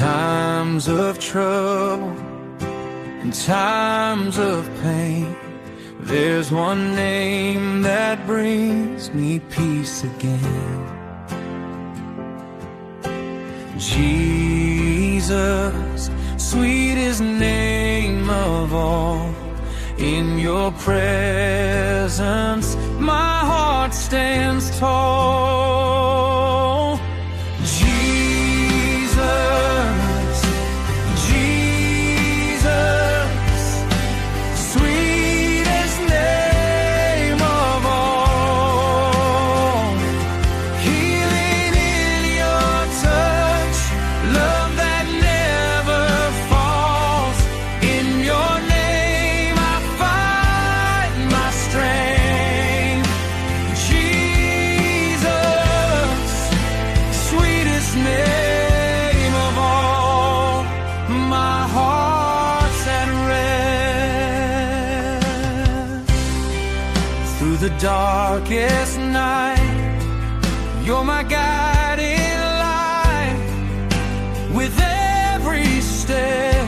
times of trouble, in times of pain, there's one name that brings me peace again. Jesus, sweetest name of all. In your presence, my heart stands tall. Jesus, Jesus, sweetest name of all. Healing in your touch, love that never falls. In your name I find my strength. Jesus, sweetest name of all. My heart's at rest. Through the darkest night, you're my guiding light. With every step,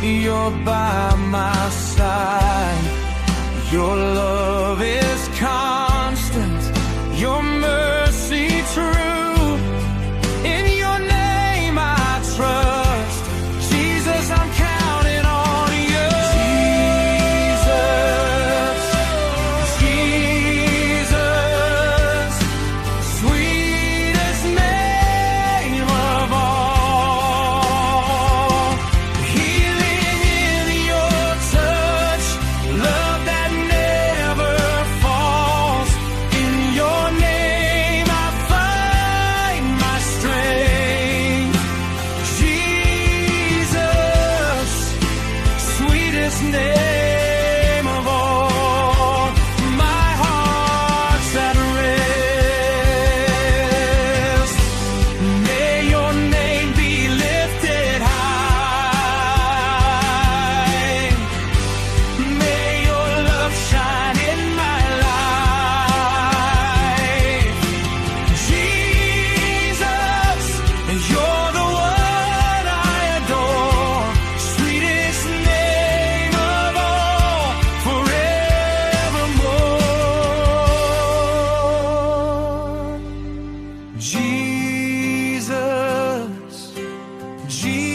you're by my side. Your love is constant, your mercy true. In your name I trust. Jesus, I'm counting on you. Jesus, Jesus, sweetest name of all. Healing in your touch, love that never falls. In your name I find my strength. Jesus, sweetest name of all. My heart's at rest. May your name be lifted high. May your love shine in my life. Jesus, you're the one I adore. Sweetest name of all, forevermore. Jesus, Jesus.